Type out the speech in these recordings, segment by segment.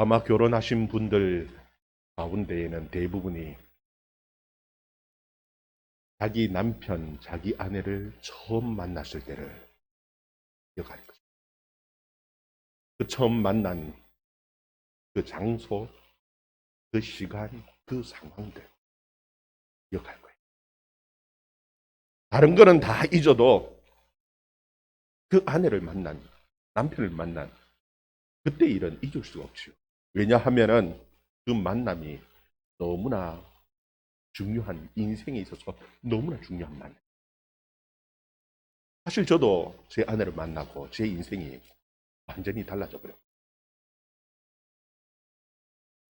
아마 결혼하신 분들 가운데에는 대부분이 자기 남편, 자기 아내를 처음 만났을 때를 기억할 것입니다. 그 처음 만난 그 장소, 그 시간, 그 상황들 기억할 거예요. 다른 거는 다 잊어도 그 아내를 만난, 남편을 만난 그때 일은 잊을 수가 없죠. 왜냐하면은 그 만남이 너무나 중요한, 인생에 있어서 너무나 중요한 만남. 사실 저도 제 아내를 만나고 제 인생이 완전히 달라져 버렸어요.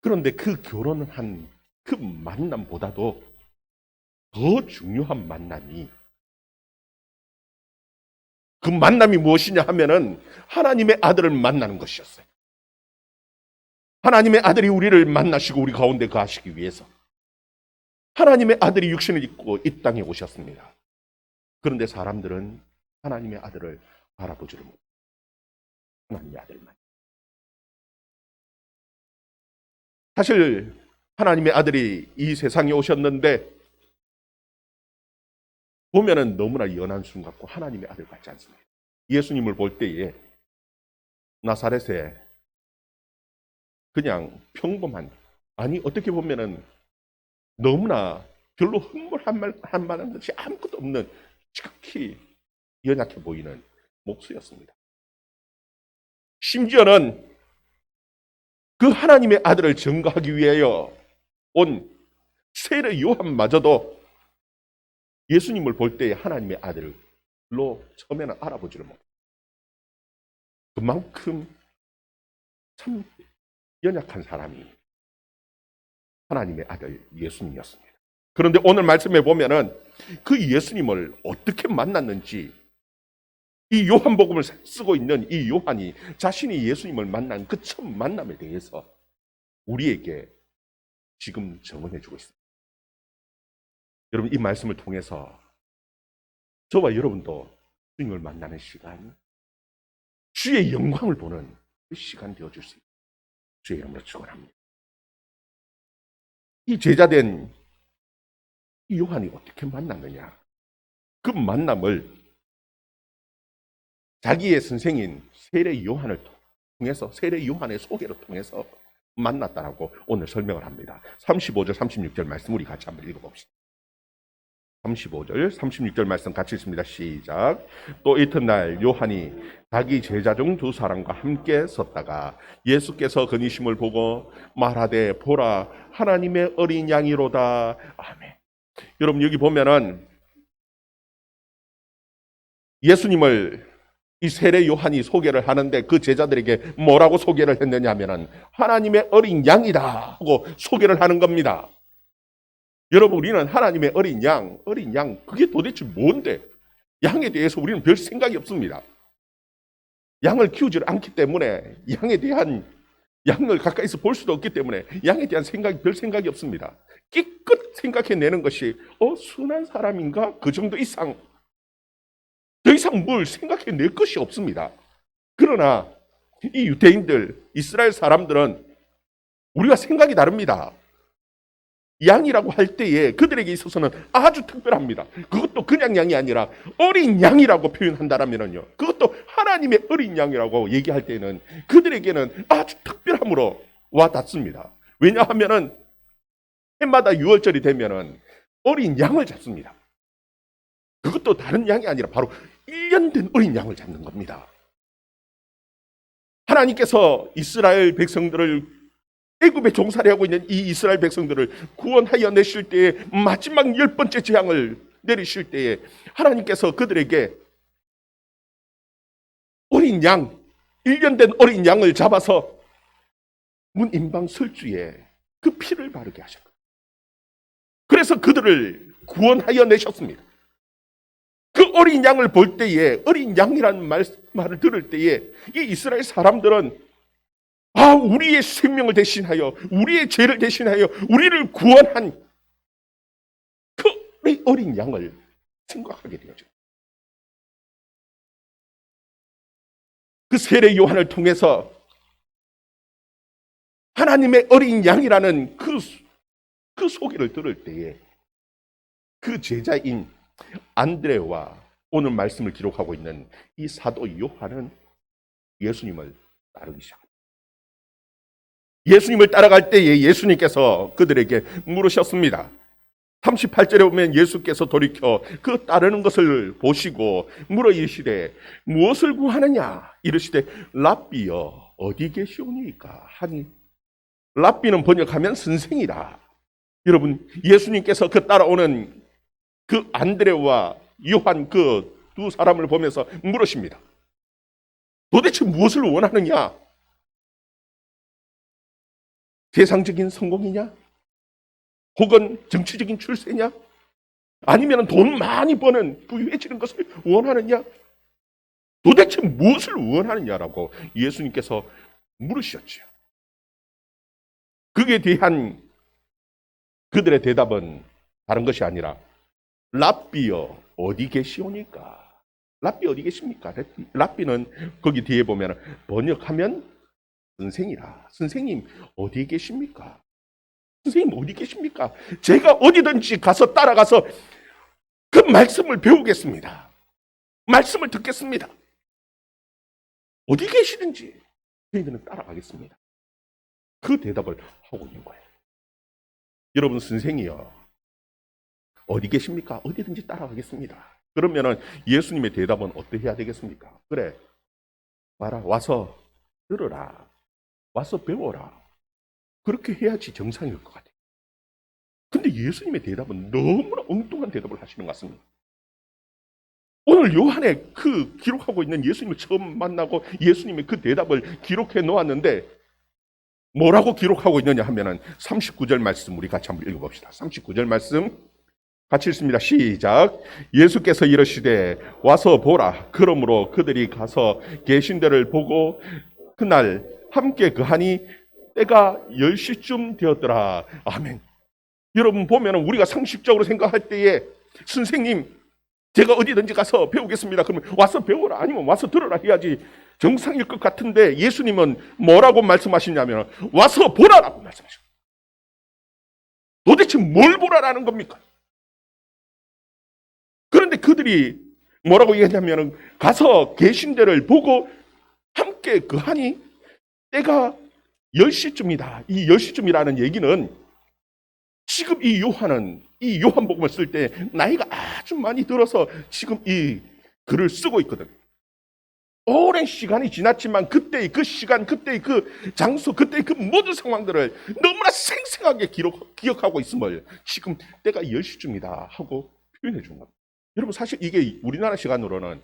그런데 그 결혼을 한 그 만남보다도 더 중요한 만남이, 그 만남이 무엇이냐 하면은 하나님의 아들을 만나는 것이었어요. 하나님의 아들이 우리를 만나시고 우리 가운데 거하시기 위해서 하나님의 아들이 육신을 입고 이 땅에 오셨습니다. 그런데 사람들은 하나님의 아들을 알아보지를 못해요. 하나님의 아들만. 사실 하나님의 아들이 이 세상에 오셨는데 보면은 너무나 연한 순 같고 하나님의 아들 같지 않습니다. 예수님을 볼 때에 나사렛에 그냥 평범한, 아니 어떻게 보면은 너무나 별로 한 만한 것이 아무것도 없는 지극히 연약해 보이는 목수였습니다. 심지어는 그 하나님의 아들을 증거하기 위하여 온 세례 요한마저도 예수님을 볼 때 하나님의 아들로 처음에는 알아보지를 못해요. 그만큼 참 연약한 사람이 하나님의 아들 예수님이었습니다. 그런데 오늘 말씀에 보면은 그 예수님을 어떻게 만났는지, 이 요한복음을 쓰고 있는 이 요한이 자신이 예수님을 만난 그 첫 만남에 대해서 우리에게 지금 증언해 주고 있습니다. 여러분, 이 말씀을 통해서 저와 여러분도 주님을 만나는 시간, 주의 영광을 보는 그 시간 되어줄 수 있습니다. 주의 이름으로 축원합니다. 이 제자된 이 요한이 어떻게 만났느냐? 그 만남을 자기의 선생인 세례 요한을 통해서, 세례 요한의 소개를 통해서 만났다라고 오늘 설명을 합니다. 35절, 36절 말씀 우리 같이 한번 읽어봅시다. 35절, 36절 말씀 같이 읽습니다. 시작. 또 이튿날 요한이 자기 제자 중 두 사람과 함께 섰다가 예수께서 그니심을 보고 말하되 보라 하나님의 어린 양이로다. 아멘. 여러분, 여기 보면은 예수님을 이 세례 요한이 소개를 하는데 그 제자들에게 뭐라고 소개를 했느냐 하면은 하나님의 어린 양이다 하고 소개를 하는 겁니다. 여러분, 우리는 하나님의 어린 양, 그게 도대체 뭔데? 양에 대해서 우리는 별 생각이 없습니다. 양을 키우지 않기 때문에 양을 가까이서 볼 수도 없기 때문에 양에 대한 별 생각이 없습니다. 끼껏 생각해내는 것이 순한 사람인가? 그 정도 이상, 더 이상 뭘 생각해낼 것이 없습니다. 그러나 이 유대인들, 이스라엘 사람들은 우리가 생각이 다릅니다. 양이라고 할 때에 그들에게 있어서는 아주 특별합니다. 그것도 그냥 양이 아니라 어린 양이라고 표현한다면요, 그것도 하나님의 어린 양이라고 얘기할 때는 그들에게는 아주 특별함으로 와 닿습니다. 왜냐하면은 해마다 6월절이 되면은 어린 양을 잡습니다. 그것도 다른 양이 아니라 바로 1년 된 어린 양을 잡는 겁니다. 하나님께서 이스라엘 백성들을, 애굽에 종살이 하고 있는 이 이스라엘 백성들을 구원하여 내실 때에 마지막 10번째 재앙을 내리실 때에 하나님께서 그들에게 어린 양, 1년 된 어린 양을 잡아서 문 임방 설주에 그 피를 바르게 하셨다. 그래서 그들을 구원하여 내셨습니다. 그 어린 양을 볼 때에, 어린 양이라는 말을 들을 때에 이 이스라엘 사람들은 우리의 생명을 대신하여, 우리의 죄를 대신하여 우리를 구원한 그 어린 양을 생각하게 되죠. 그 세례 요한을 통해서 하나님의 어린 양이라는 그 소개를 들을 때에 그 제자인 안드레와 오늘 말씀을 기록하고 있는 이 사도 요한은 예수님을 따르기 시작합니다. 예수님을 따라갈 때에 예수님께서 그들에게 물으셨습니다. 38절에 보면 예수께서 돌이켜 그 따르는 것을 보시고 물어 이르시되 무엇을 구하느냐 이르시되 랍비여 어디 계시오니까 하니, 랍비는 번역하면 선생이라. 여러분, 예수님께서 그 따라오는 그 안드레와 요한 그 두 사람을 보면서 물으십니다. 도대체 무엇을 원하느냐? 세상적인 성공이냐? 혹은 정치적인 출세냐? 아니면 돈 많이 버는 부유해지는 것을 원하느냐? 도대체 무엇을 원하느냐라고 예수님께서 물으셨죠. 그에 대한 그들의 대답은 다른 것이 아니라 랍비여 어디 계시오니까? 랍비 어디 계십니까? 랍비는 거기 뒤에 보면 번역하면 선생이라. 선생님 어디 계십니까? 선생님 어디 계십니까? 제가 어디든지 가서 따라가서 그 말씀을 배우겠습니다. 말씀을 듣겠습니다. 어디 계시든지 저희들은 따라가겠습니다. 그 대답을 하고 있는 거예요. 여러분, 선생이요 어디 계십니까? 어디든지 따라가겠습니다. 그러면은 예수님의 대답은 어떠해야 되겠습니까? 그래, 와라, 와서 들으라, 와서 배워라. 그렇게 해야지 정상일 것 같아요. 근데 예수님의 대답은 너무나 엉뚱한 대답을 하시는 것 같습니다. 오늘 요한에 그 기록하고 있는 예수님을 처음 만나고 예수님의 그 대답을 기록해 놓았는데 뭐라고 기록하고 있느냐 하면은 39절 말씀 우리 같이 한번 읽어봅시다. 39절 말씀 같이 읽습니다. 시작. 예수께서 이르시되 와서 보라. 그러므로 그들이 가서 계신 데를 보고 그날 함께 그하니 때가 10시쯤 되었더라. 아멘. 여러분 보면 우리가 상식적으로 생각할 때에 선생님 제가 어디든지 가서 배우겠습니다. 그러면 와서 배워라 아니면 와서 들어라 해야지 정상일 것 같은데 예수님은 뭐라고 말씀하시냐면 와서 보라라고 말씀하십니다. 도대체 뭘 보라라는 겁니까? 그런데 그들이 뭐라고 얘기하냐면 가서 계신 데를 보고 함께 그하니 때가 10시쯤이다. 이 10시쯤이라는 얘기는 지금 이 요한은 이 요한복음을 쓸 때 나이가 아주 많이 들어서 지금 이 글을 쓰고 있거든. 오랜 시간이 지났지만 그때의 그 시간, 그때의 그 장소, 그때의 그 모든 상황들을 너무나 생생하게 기억하고 있음을 지금 때가 10시쯤이다 하고 표현해 준 겁니다. 여러분 사실 이게 우리나라 시간으로는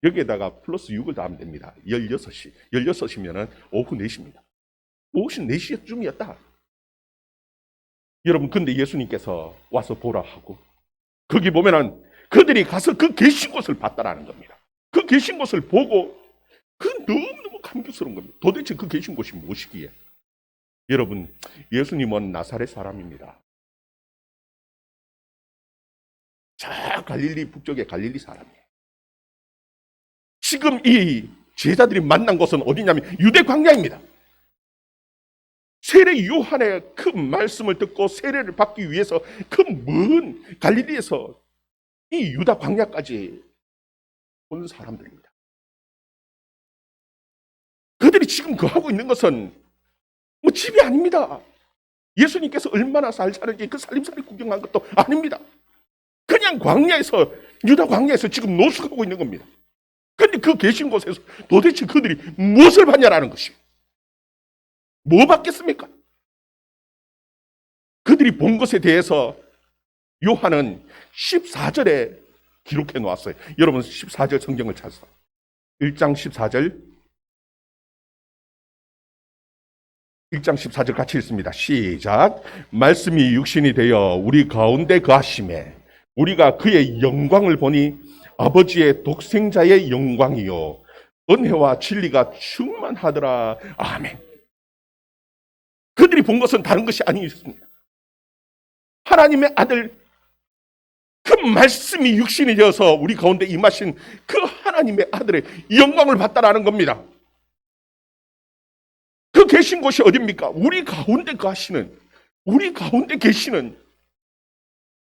여기에다가 플러스 6을 더하면 됩니다. 16시. 16시면은 오후 4시입니다. 오후 4시쯤이었다. 여러분 근데 예수님께서 와서 보라 하고 거기 보면은 그들이 가서 그 계신 곳을 봤다라는 겁니다. 그 계신 곳을 보고 그 너무너무 감격스러운 겁니다. 도대체 그 계신 곳이 무엇이기에? 여러분 예수님은 나사렛 사람입니다. 저 갈릴리 북쪽의 갈릴리 사람이에요. 지금 이 제자들이 만난 곳은 어디냐면 유대 광야입니다. 세례 요한의 그 말씀을 듣고 세례를 받기 위해서 그 먼 갈릴리에서 이 유다 광야까지 온 사람들입니다. 그들이 지금 하고 있는 것은 뭐 집이 아닙니다. 예수님께서 얼마나 잘 사는지 그 살림살이 구경한 것도 아닙니다. 그냥 광야에서 유다 광야에서 지금 노숙하고 있는 겁니다. 그런데 그 계신 곳에서 도대체 그들이 무엇을 봤냐라는 것이 뭐 봤겠습니까? 그들이 본 것에 대해서 요한은 14절에 기록해 놓았어요. 여러분 14절 성경을 찾아서 1장 14절 1장 14절 같이 읽습니다. 시작. 말씀이 육신이 되어 우리 가운데 거하심에 우리가 그의 영광을 보니 아버지의 독생자의 영광이요 은혜와 진리가 충만하더라. 아멘. 그들이 본 것은 다른 것이 아니었습니다. 하나님의 아들 그 말씀이 육신이 되어서 우리 가운데 임하신 그 하나님의 아들의 영광을 봤다라는 겁니다. 그 계신 곳이 어딥니까? 우리 가운데 거하시는, 우리 가운데 계시는,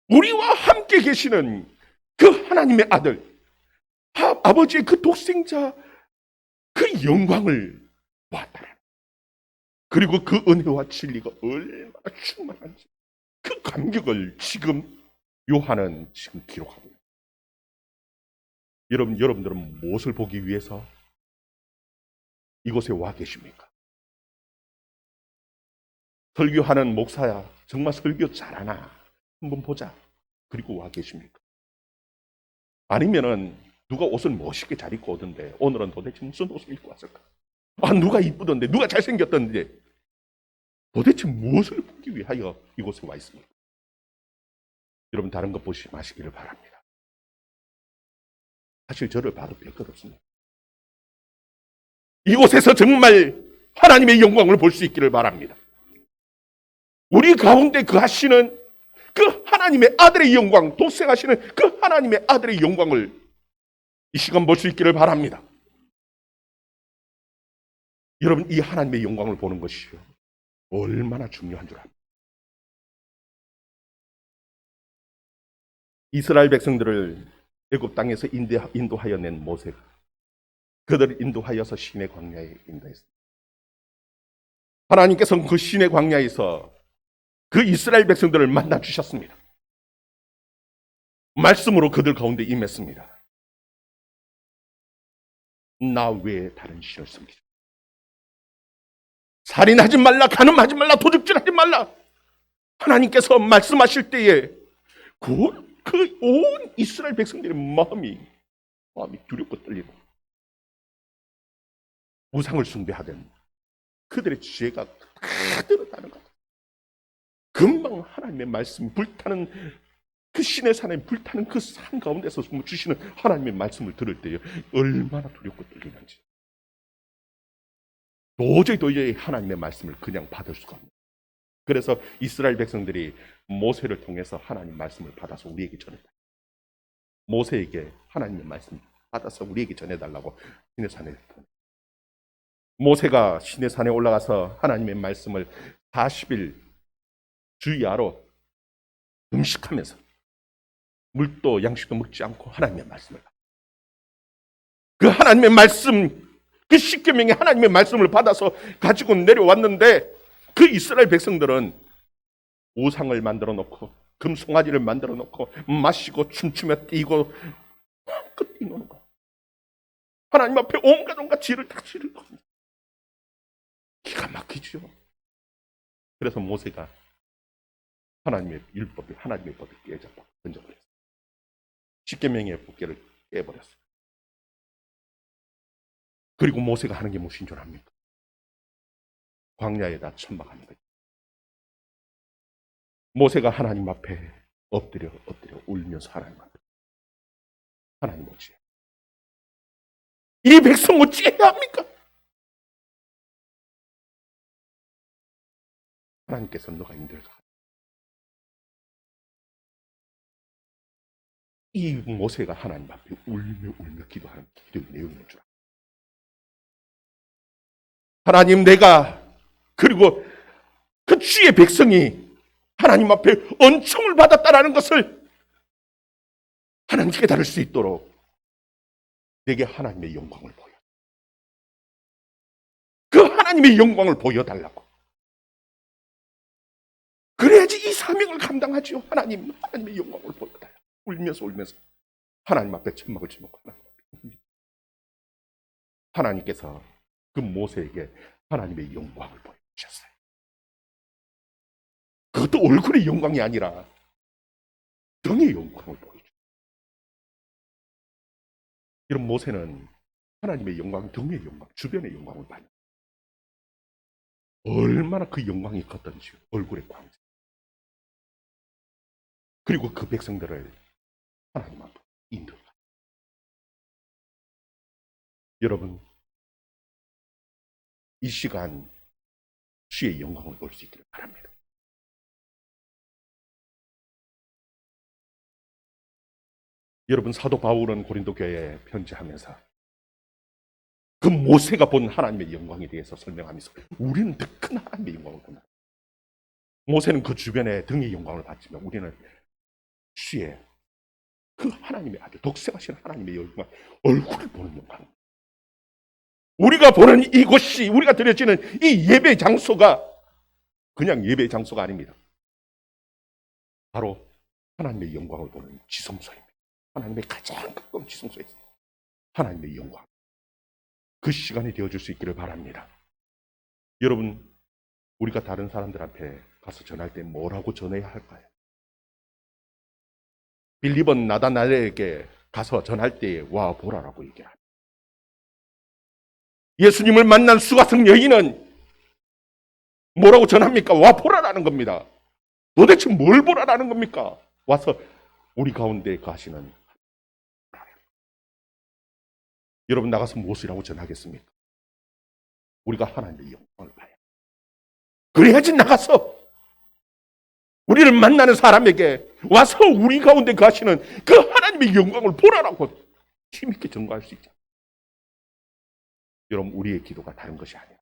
우리와 함께 계시는 그 하나님의 아들, 아버지의 그 독생자, 그 영광을 보았다라. 그리고 그 은혜와 진리가 얼마나 충만한지 그 감격을 지금 요한은 지금 기록하고 있습니다. 여러분들은 무엇을 보기 위해서 이곳에 와 계십니까? 설교하는 목사야, 정말 설교 잘하나? 한번 보자. 그리고 와 계십니까? 아니면은 누가 옷을 멋있게 잘 입고 오던데 오늘은 도대체 무슨 옷을 입고 왔을까? 아, 누가 이쁘던데, 누가 잘생겼던데, 도대체 무엇을 보기 위하여 이곳에 와 있습니까? 여러분, 다른 것 보시 마시기를 바랍니다. 사실 저를 봐도 별것 없습니다. 이곳에서 정말 하나님의 영광을 볼 수 있기를 바랍니다. 우리 가운데 거하시는 그 하나님의 아들의 영광, 독생하시는 그 하나님의 아들의 영광을 이 시간 볼 수 있기를 바랍니다. 여러분, 이 하나님의 영광을 보는 것이 얼마나 중요한 줄 압니다. 이스라엘 백성들을 애굽 땅에서 인도하여 낸 모세가 그들을 인도하여서 시내 광야에 인도했습니다. 하나님께서는 그 시내 광야에서 그 이스라엘 백성들을 만나 주셨습니다. 말씀으로 그들 가운데 임했습니다. 나 외에 다른 신을 섬기지 말라. 살인하지 말라, 간음하지 말라, 도둑질하지 말라. 하나님께서 말씀하실 때에 그 온 이스라엘 백성들의 마음이 두렵고 떨리고 우상을 숭배하던 그들의 죄가 다 드러나는 것. 금방 하나님의 말씀, 불타는 그 신의 산에 불타는 그 산 가운데서 주시는 하나님의 말씀을 들을 때에 얼마나 두렵고 떨리는지. 도저히 하나님의 말씀을 그냥 받을 수가 없는. 그래서 이스라엘 백성들이 모세를 통해서 하나님 말씀을 받아서 우리에게 전해달라. 모세에게 하나님의 말씀 받아서 우리에게 전해달라고 시내 산에 보내. 모세가 시내 산에 올라가서 하나님의 말씀을 40일 주야로 음식하면서 물도 양식도 먹지 않고 하나님의 말씀을, 그 하나님의 말씀, 그 십계명의 하나님의 말씀을 받아서 가지고 내려왔는데 그 이스라엘 백성들은 우상을 만들어 놓고 금송아지를 만들어 놓고 마시고 춤추며 뛰고 마음껏 뛰노는 거예요. 하나님 앞에 온갖 지를 다 지를 겁니다. 기가 막히죠. 그래서 모세가 하나님의 율법이, 하나님의 법을 깨잡고 던져버렸어요. 십계명의 법궤를 깨버렸어요. 그리고 모세가 하는 게 무엇인 줄 압니까? 광야에다 천막하는 거예요. 모세가 하나님 앞에 엎드려 울면서 하나님 앞에, 하나님 어찌해, 이 백성 어찌해야 합니까? 하나님께서 너가 인도해서, 이 모세가 하나님 앞에 울며 기도하는 기도의 내용인 줄 알아요. 하나님, 내가 그리고 그 주의 백성이 하나님 앞에 은총을 받았다라는 것을 하나님 깨달을 수 있도록 내게 하나님의 영광을 보여, 그 하나님의 영광을 보여달라고. 그래야지 이 사명을 감당하지요. 하나님의 영광을 보여달라고. 울면서 하나님 앞에 천막을 쳐놓고 하나님께서 그 모세에게 하나님의 영광을 보여주셨어요. 그것도 얼굴의 영광이 아니라 등의 영광을 보여주셨어요. 이런 모세는 하나님의 영광, 등의 영광, 주변의 영광을 봐요. 얼마나 그 영광이 컸던지, 얼굴의 광채. 그리고 그 백성들을 하나님 앞으로 인도해요. 여러분, 이 시간 주의 영광을 볼 수 있기를 바랍니다. 여러분, 사도 바울은 고린도 교회에 편지하면서 그 모세가 본 하나님의 영광에 대해서 설명하면서 우리는 더 큰 하나님의 영광을 본다. 모세는 그 주변에 등의 영광을 봤지만 우리는 주의 그 하나님의 아들, 독생하신 하나님의 영광, 얼굴을 보는 영광. 우리가 보는 이곳이, 우리가 드려지는 이 예배 장소가 그냥 예배 장소가 아닙니다. 바로 하나님의 영광을 보는 지성소입니다. 하나님의 가장 가까운 지성소에 있습니다. 하나님의 영광. 그 시간이 되어줄 수 있기를 바랍니다. 여러분, 우리가 다른 사람들한테 가서 전할 때 뭐라고 전해야 할까요? 빌립은 나다나엘에게 가서 전할 때에 와 보라라고 얘기합니다. 예수님을 만난 수가성 여인은 뭐라고 전합니까? 와 보라라는 겁니다. 도대체 뭘 보라라는 겁니까? 와서 우리 가운데 가시는 여러분 나가서 무엇이라고 전하겠습니까? 우리가 하나님의 영광을 봐야 그래야지 나가서 우리를 만나는 사람에게 와서 우리 가운데 가시는 그 하나님의 영광을 보라라고 힘있게 전가할 수 있죠. 여러분 우리의 기도가 다른 것이 아니에요.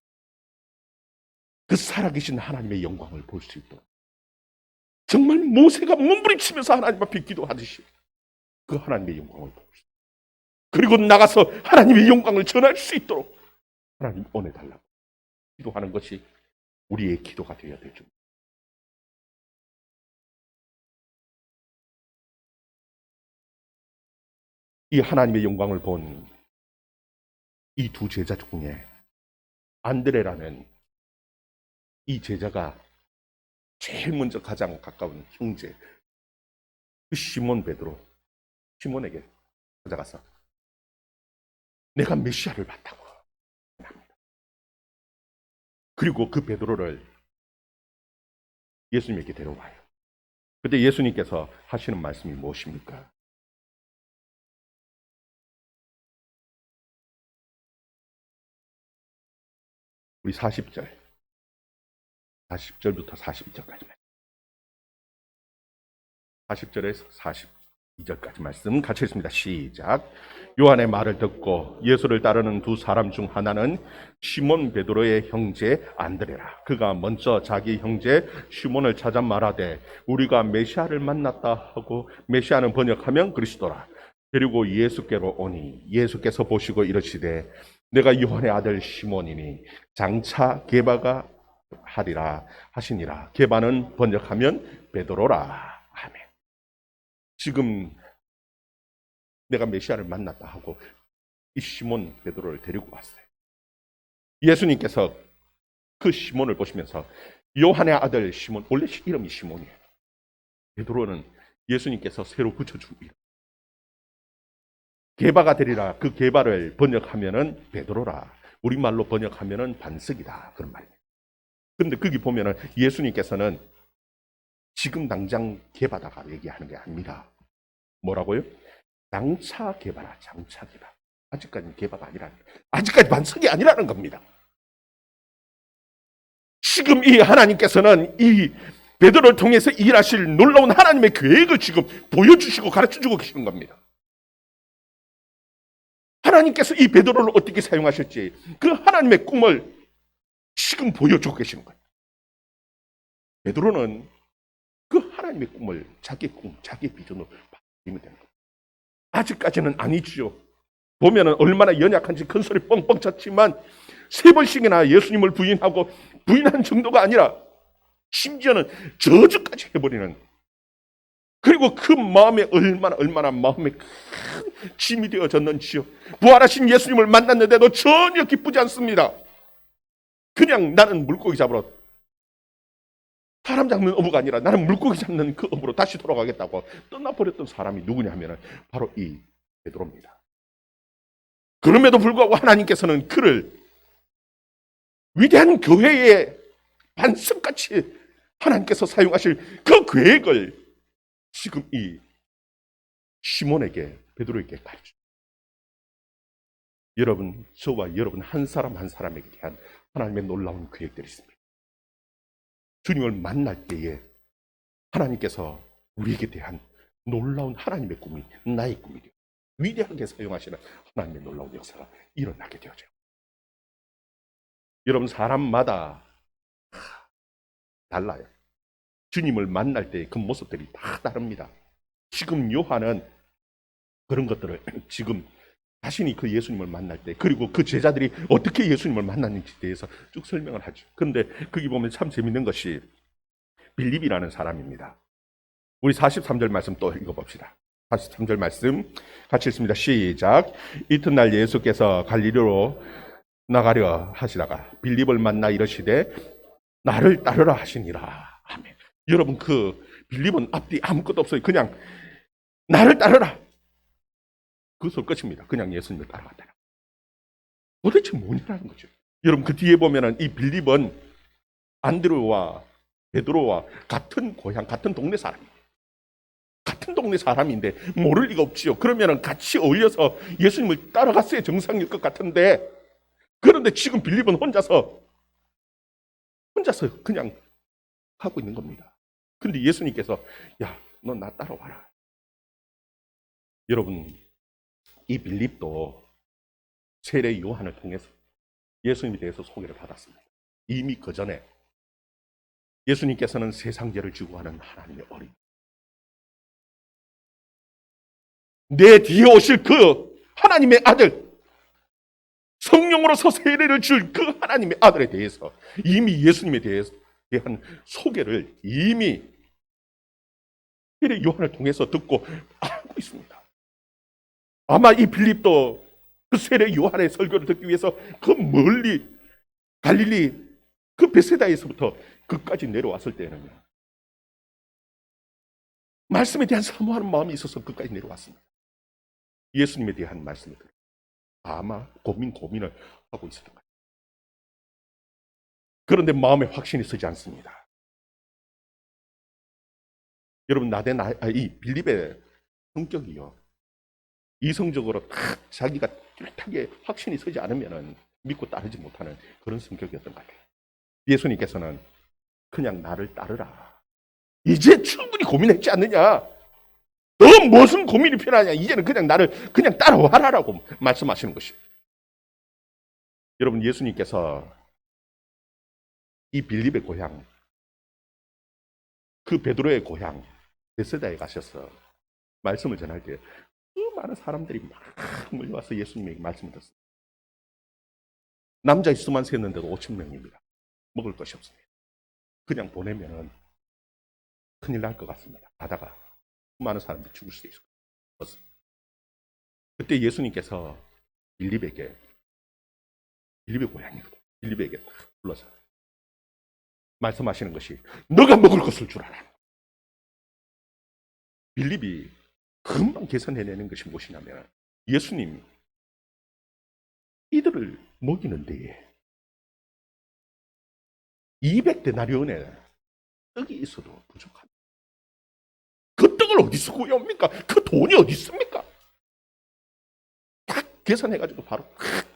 그 살아계신 하나님의 영광을 볼 수 있도록 정말 모세가 몸부림치면서 하나님 앞에 기도하듯이 그 하나님의 영광을 보고 있어요. 그리고 나가서 하나님의 영광을 전할 수 있도록 하나님 원해달라고 기도하는 것이 우리의 기도가 되어야 되죠. 이 하나님의 영광을 본 이 두 제자 중에 안드레라는 이 제자가 제일 먼저 가장 가까운 형제 그 시몬 베드로 시몬에게 찾아가서 내가 메시아를 봤다고 합니다. 그리고 그 베드로를 예수님에게 데려와요. 그때 예수님께서 하시는 말씀이 무엇입니까? 우리 40절부터 42절까지 말씀. 40절에서 42절까지 말씀 같이 읽습니다. 시작. 요한의 말을 듣고 예수를 따르는 두 사람 중 하나는 시몬 베드로의 형제 안드레라. 그가 먼저 자기 형제 시몬을 찾아 말하되 우리가 메시아를 만났다 하고 메시아는 번역하면 그리스도라. 그리고 예수께로 오니 예수께서 보시고 이르시되 내가 요한의 아들 시몬이니 장차 게바가 하리라 하시니라. 게바는 번역하면 베드로라. 아멘. 지금 내가 메시아를 만났다 하고 이 시몬 베드로를 데리고 왔어요. 예수님께서 그 시몬을 보시면서 요한의 아들 시몬, 원래 이름이 시몬이에요. 베드로는 예수님께서 새로 붙여준 이름. 게바가 되리라. 그 게바를 번역하면은 베드로라. 우리말로 번역하면은 반석이다. 그런 말이에요. 근데 거기 보면은 예수님께서는 지금 당장 게바다가 얘기하는 게 아닙니다. 뭐라고요? 장차 게바라. 장차 게바. 아직까지는 게바가 아니라는 거예요. 아직까지 반석이 아니라는 겁니다. 지금 이 하나님께서는 이 베드로를 통해서 일하실 놀라운 하나님의 계획을 지금 보여주시고 가르쳐주고 계시는 겁니다. 하나님께서 이 베드로를 어떻게 사용하실지 그 하나님의 꿈을 지금 보여주고 계시는 거예요. 베드로는 그 하나님의 꿈을 자기 꿈, 자기 비전으로 바꾸면 되는 거예요. 아직까지는 아니죠. 보면은 얼마나 연약한지 큰 소리 뻥뻥 쳤지만 3번씩이나 예수님을 부인한 정도가 아니라 심지어는 저주까지 해버리는, 그리고 그 마음에 얼마나 마음에 큰 짐이 되어졌는지요. 부활하신 예수님을 만났는데도 전혀 기쁘지 않습니다. 그냥 나는 물고기 잡으러, 사람 잡는 어부가 아니라 나는 물고기 잡는 그 어부로 다시 돌아가겠다고 떠나버렸던 사람이 누구냐 하면 바로 이 베드로입니다. 그럼에도 불구하고 하나님께서는 그를 위대한 교회의 반석같이 하나님께서 사용하실 그 계획을 지금 이 시몬에게, 베드로에게 가르쳐. 여러분, 저와 여러분 한 사람 한 사람에게 대한 하나님의 놀라운 계획들이 있습니다. 주님을 만날 때에 하나님께서 우리에게 대한 놀라운 하나님의 꿈이 나의 꿈이 되어 위대하게 사용하시는 하나님의 놀라운 역사가 일어나게 되어져요. 여러분, 사람마다 달라요. 주님을 만날 때 그 모습들이 다 다릅니다. 지금 요한은 그런 것들을 지금 자신이 그 예수님을 만날 때, 그리고 그 제자들이 어떻게 예수님을 만났는지에 대해서 쭉 설명을 하죠. 그런데 거기 보면 참 재밌는 것이 빌립이라는 사람입니다. 우리 43절 말씀 또 읽어봅시다. 43절 말씀 같이 읽습니다. 시작. 이튿날 예수께서 갈릴리로 나가려 하시다가 빌립을 만나 이르시되 나를 따르라 하시니라. 아멘. 여러분, 그 빌립은 앞뒤 아무것도 없어요. 그냥 나를 따르라. 그것으로 끝입니다. 그냥 예수님을 따라갔다. 도대체 뭐냐는 거죠. 여러분, 그 뒤에 보면은 이 빌립은 안드레와 베드로와 같은 고향, 같은 동네 사람이에요. 같은 동네 사람인데 모를 리가 없지요. 그러면은 같이 어울려서 예수님을 따라갔어야 정상일 것 같은데, 그런데 지금 빌립은 혼자서 그냥 하고 있는 겁니다. 근데 예수님께서 야, 너 나 따라와라. 여러분, 이 빌립도 세례 요한을 통해서 예수님에 대해서 소개를 받았습니다. 이미 그 전에 예수님께서는 세상 죄를 지고 하는 하나님의 어린, 내 뒤에 오실 그 하나님의 아들, 성령으로서 세례를 줄 그 하나님의 아들에 대해서 이미 예수님에 대한 소개를 이미 세례 요한을 통해서 듣고 알고 있습니다. 아마 이 빌립도 그 세례 요한의 설교를 듣기 위해서 그 멀리 갈릴리 그 베세다에서부터 그까지 내려왔을 때는요, 말씀에 대한 사모하는 마음이 있어서 그까지 내려왔습니다. 예수님에 대한 말씀을 들어 아마 고민을 하고 있었던 거예요. 그런데 마음에 확신이 서지 않습니다. 여러분, 이 빌립의 성격이요, 이성적으로 딱 자기가 뚜렷하게 확신이 서지 않으면 믿고 따르지 못하는 그런 성격이었던 것 같아요. 예수님께서는 그냥 나를 따르라. 이제 충분히 고민했지 않느냐? 너 무슨 고민이 필요하냐? 이제는 그냥 나를 그냥 따라와라라고 말씀하시는 것이에요. 여러분, 예수님께서 이 빌립의 고향, 그 베드로의 고향 베세다에 가셔서 말씀을 전할 때 그 많은 사람들이 막 몰려와서 예수님에게 말씀을 듣습니다. 남자의 수만 셌는데도 5,000명입니다. 먹을 것이 없습니다. 그냥 보내면은 큰일 날 것 같습니다. 가다가 많은 사람들이 죽을 수도 있을 것 같습니다. 그때 예수님께서 빌립의 고향이거든요. 빌립에게 딱 불러서 말씀하시는 것이 너가 먹을 것을 주라라. 빌립이 금방 계산해내는 것이 무엇이냐면, 예수님이 이들을 먹이는 데에 200데나리온의 떡이 있어도 부족합니다. 그 떡을 어디서 구해옵니까? 그 돈이 어디 있습니까? 딱 계산해가지고 바로 딱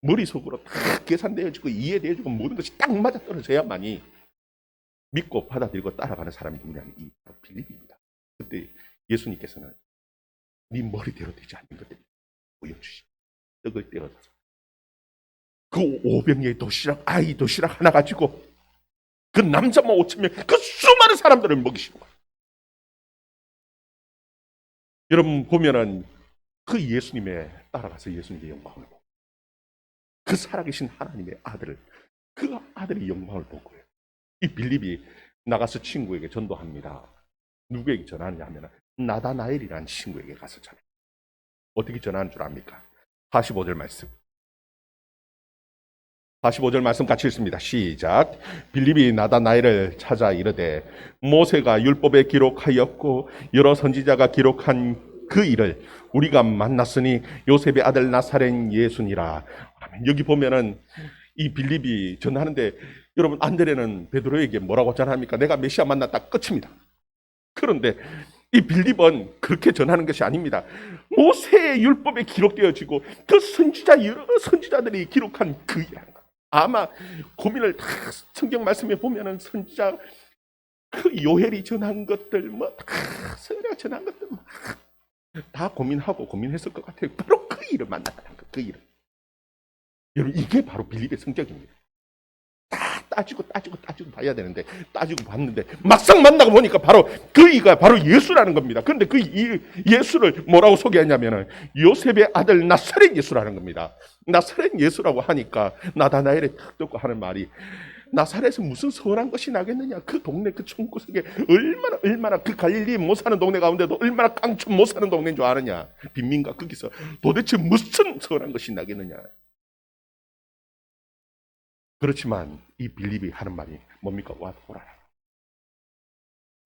머릿속으로 딱 계산되어지고 이해되어지고 모든 것이 딱 맞아떨어져야만이 믿고 받아들이고 따라가는 사람이 누구냐면 이 빌립입니다. 그때 예수님께서는 네 머리대로 되지 않는 것들이 보여주시고 떡을 떼어서 그 500의 도시락 하나 가지고 그 남자만 5,000명, 그 수많은 사람들을 먹이시는 거예요. 여러분 보면은 그 예수님에 따라가서 예수님의 영광을 보고, 그 살아계신 하나님의 아들을, 그 아들의 영광을 보고요, 이 빌립이 나가서 친구에게 전도합니다. 누구에게 전하느냐 하면 나다나엘이라는 친구에게 가서 전해요. 어떻게 전하는 줄 압니까? 45절 말씀. 45절 말씀 같이 읽습니다. 시작. 빌립이 나다나엘을 찾아 이르되 모세가 율법에 기록하였고 여러 선지자가 기록한 그 일을 우리가 만났으니 요셉의 아들 나사렛 예수니라. 여기 보면은 이 빌립이 전하는데, 여러분 안드레는 베드로에게 뭐라고 전합니까? 내가 메시아 만났다, 끝입니다. 그런데 이 빌립은 그렇게 전하는 것이 아닙니다. 모세의 율법에 기록되어지고 그 여러 선지자들이 기록한 그 일. 아마 고민을 다 성경 말씀에 보면은 선지자 그 요엘이 전한 것들, 다 선지자가 전한 것들 다 고민했을 것 같아요. 바로 그 일을 만났다는 거, 그 일을. 여러분, 이게 바로 빌립의 성격입니다. 다 따지고 봐야 되는데, 따지고 봤는데 막상 만나고 보니까 바로 그이가 바로 예수라는 겁니다. 그런데 그 예수를 뭐라고 소개하냐면은 요셉의 아들 나사렛 예수라는 겁니다. 나사렛 예수라고 하니까 나다나엘이 탁 듣고 하는 말이, 나사렛에 무슨 선한 것이 나겠느냐. 그 동네 그 총구석에 얼마나 그 갈릴리 못 사는 동네 가운데도 얼마나 깡총 못 사는 동네인 줄 아느냐. 빈민가 거기서 도대체 무슨 선한 것이 나겠느냐. 그렇지만 이 빌립이 하는 말이 뭡니까? 와서 보라라.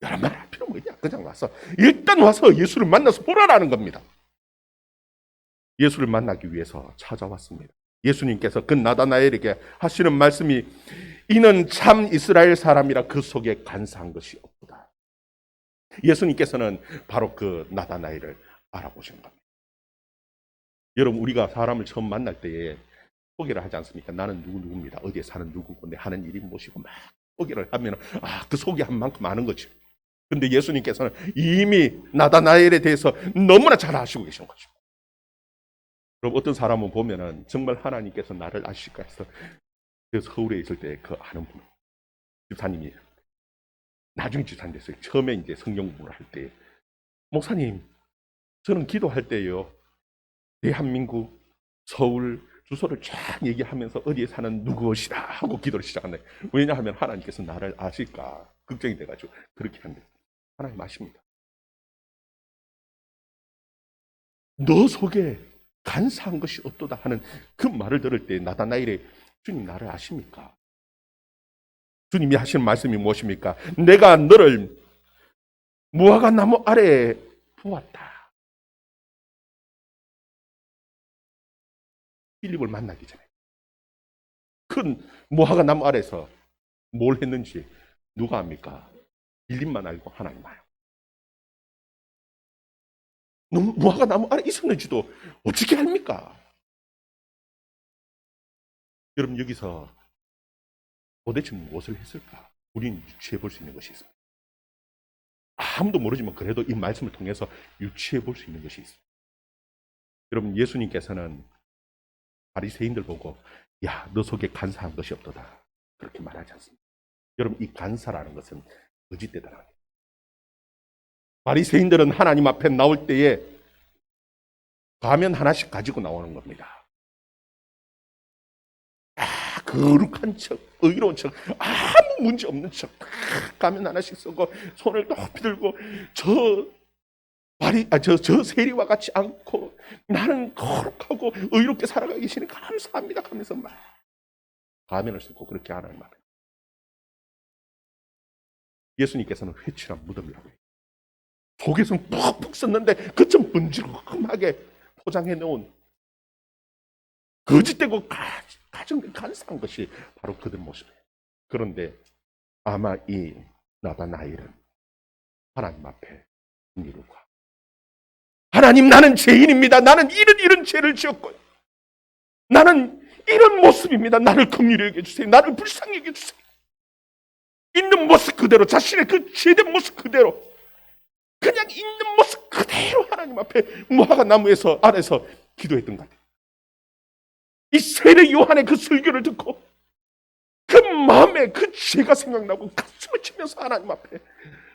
여러 말 할 필요 뭐냐. 그냥 와서 일단 와서 예수를 만나서 보라라는 겁니다. 예수를 만나기 위해서 찾아왔습니다. 예수님께서 그 나다나엘에게 하시는 말씀이, 이는 참 이스라엘 사람이라 그 속에 간사한 것이 없다. 예수님께서는 바로 그 나다나엘을 알아보신 겁니다. 여러분, 우리가 사람을 처음 만날 때에 소개를 하지 않습니까? 나는 누구입니다. 어디에 사는 누구고 내 하는 일이 무엇이고 막 소개를 하면 그 소개한 만큼 아는 거죠. 근데 예수님께서는 이미 나다나엘에 대해서 너무나 잘 아시고 계신 거죠. 그럼 어떤 사람은 보면은 정말 하나님께서 나를 아실까 해서 그 서울에 있을 때 그 아는 분, 집사님이 나중에 집사님 됐어요. 처음에 이제 성경 공부를 할 때, 목사님, 저는 기도할 때요, 대한민국 서울 주소를 쫙 얘기하면서 어디에 사는 누구엇이다 하고 기도를 시작한다. 왜냐하면 하나님께서 나를 아실까 걱정이 돼가지고 그렇게 한대. 하나님 아십니다. 너 속에 간사한 것이 없도다 하는 그 말을 들을 때 나다나엘이, 주님 나를 아십니까? 주님이 하시는 말씀이 무엇입니까? 내가 너를 무화과 나무 아래에 보았다. 빌립을 만나기 전에 큰 무화과 나무 아래서 뭘 했는지 누가 압니까? 빌립만 알고 하나님 알고. 무화과 나무 아래 있었는지도 어떻게 합니까? 여러분, 여기서 도대체 무엇을 했을까? 우리는 유추해 볼 수 있는 것이 있습니다. 아무도 모르지만 그래도 이 말씀을 통해서 유추해 볼 수 있는 것이 있습니다. 여러분, 예수님께서는 바리새인들 보고, 야, 너 속에 간사한 것이 없도다, 그렇게 말하지 않습니다. 여러분, 이 간사라는 것은 거짓되다는 거예요. 바리새인들은 하나님 앞에 나올 때에 가면 하나씩 가지고 나오는 겁니다. 거룩한 척, 의로운 척, 아무 문제 없는 척, 가면 하나씩 쓰고 손을 높이 들고 저 세리와 같이 않고 나는 거룩하고 의롭게 살아가 계시니 감사합니다 하면서 막 가면을 쓰고 그렇게 하는 말. 예수님께서는 회칠한 무덤이라고 해요. 속에서는 푹푹 썼는데 그점 번지르하게 포장해 놓은 거짓되고 가정된 간사한 것이 바로 그들 모습이에요. 그런데 아마 이 나다나엘은 하나님 앞에 이루고, 하나님, 나는 죄인입니다. 나는 이런 죄를 지었고 나는 이런 모습입니다. 나를 긍휼히 여겨주세요. 나를 불쌍히 여겨주세요. 있는 모습 그대로, 자신의 그 죄된 모습 그대로, 그냥 있는 모습 그대로 하나님 앞에 무화과 나무에서 아래서 기도했던 것 같아요. 이 세례 요한의 그 설교를 듣고 그 마음에 그 죄가 생각나고 가슴을 치면서 하나님 앞에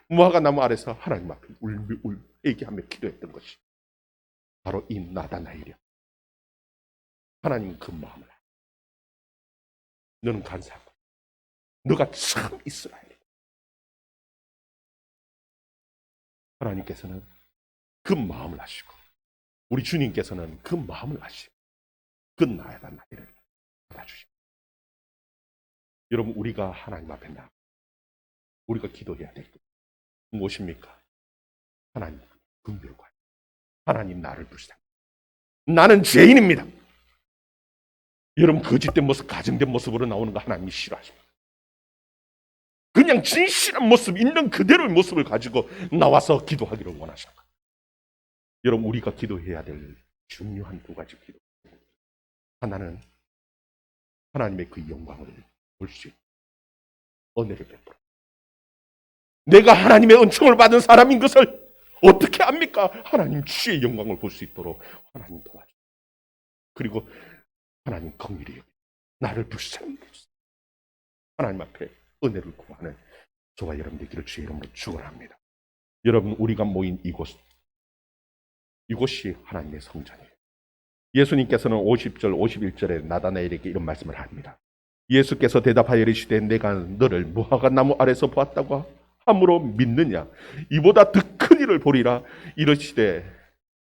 무화과 나무 아래서 하나님 앞에 울며 얘기하며 기도했던 것이 바로 이 나다나엘이야. 하나님은 그 마음을 알아. 너는 간사하고 너가 참 이스라엘이야. 하나님께서는 그 마음을 아시고 우리 주님께서는 그 마음을 아시고 그 나다나엘을 받아주십니다. 여러분, 우리가 하나님 앞에 나가 우리가 기도해야 될 것 무엇입니까? 하나님 긍휼과 하나님, 나를 불쌍히, 나는 죄인입니다. 여러분, 거짓된 모습, 가정된 모습으로 나오는 거 하나님이 싫어하십니다. 그냥 진실한 모습, 있는 그대로의 모습을 가지고 나와서 기도하기를 원하십니다. 여러분, 우리가 기도해야 될 중요한 두 가지 기도. 하나는 하나님의 그 영광을 볼 수 있는 은혜를 베풀어. 내가 하나님의 은총을 받은 사람인 것을 어떻게 압니까? 하나님 주의 영광을 볼 수 있도록 하나님 도와줘. 그리고 하나님 긍휼히 여기시고 나를 불쌍히 여기시고 하나님 앞에 은혜를 구하는 저와 여러분 되기를 주의 이름으로 축원합니다. 여러분, 우리가 모인 이곳이 하나님의 성전이에요. 예수님께서는 50절 51절에 나다나엘에게 이런 말씀을 합니다. 예수께서 대답하여 이르시되 내가 너를 무화과 나무 아래서 보았다고 함으로 믿느냐? 이보다 더 큰 일을 보리라. 이르시되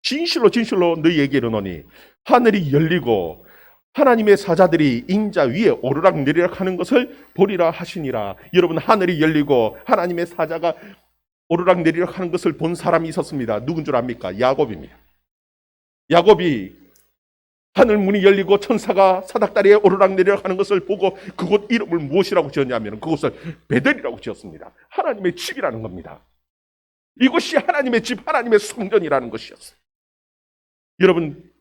진실로 진실로 너희에게 이르노니 하늘이 열리고 하나님의 사자들이 인자 위에 오르락 내리락 하는 것을 보리라 하시니라. 여러분, 하늘이 열리고 하나님의 사자가 오르락 내리락 하는 것을 본 사람이 있었습니다. 누군 줄 압니까? 야곱입니다. 야곱이 하늘 문이 열리고 천사가 사닥다리에 오르락 내리락 하는 것을 보고 그곳 이름을 무엇이라고 지었냐면 그곳을 베델이라고 지었습니다. 하나님의 집이라는 겁니다. 이곳이 하나님의 집, 하나님의 성전이라는 것이었어요. 여러분,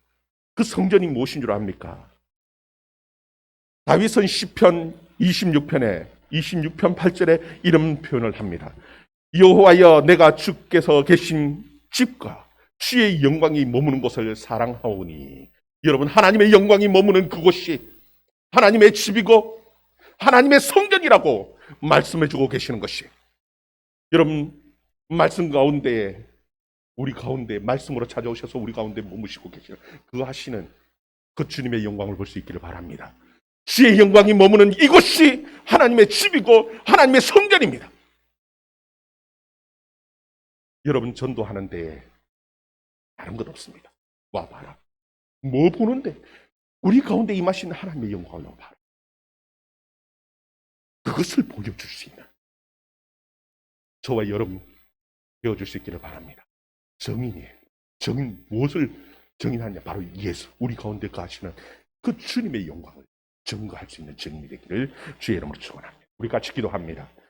그 성전이 무엇인 줄 압니까? 다윗은 시편 26편에 26편 8절에 이런 표현을 합니다. 여호와여, 내가 주께서 계신 집과 주의 영광이 머무는 곳을 사랑하오니. 여러분, 하나님의 영광이 머무는 그곳이 하나님의 집이고 하나님의 성전이라고 말씀해주고 계시는 것이, 여러분, 말씀 가운데 우리 가운데 말씀으로 찾아오셔서 우리 가운데 머무시고 계시는 그 하시는 그 주님의 영광을 볼 수 있기를 바랍니다. 주의 영광이 머무는 이곳이 하나님의 집이고 하나님의 성전입니다. 여러분, 전도하는데 다른 것 없습니다. 와봐라. 뭐 보는데? 우리 가운데 임하시는 하나님의 영광을 봐라. 그것을 보여줄 수 있는 저와 여러분 배워줄 수 있기를 바랍니다. 정인이에요. 정인, 무엇을 정인하냐? 바로 예수, 우리 가운데 가시는 그 주님의 영광을 증거할 수 있는 증인이 되기를 주의 이름으로 축원합니다. 우리 같이 기도합니다.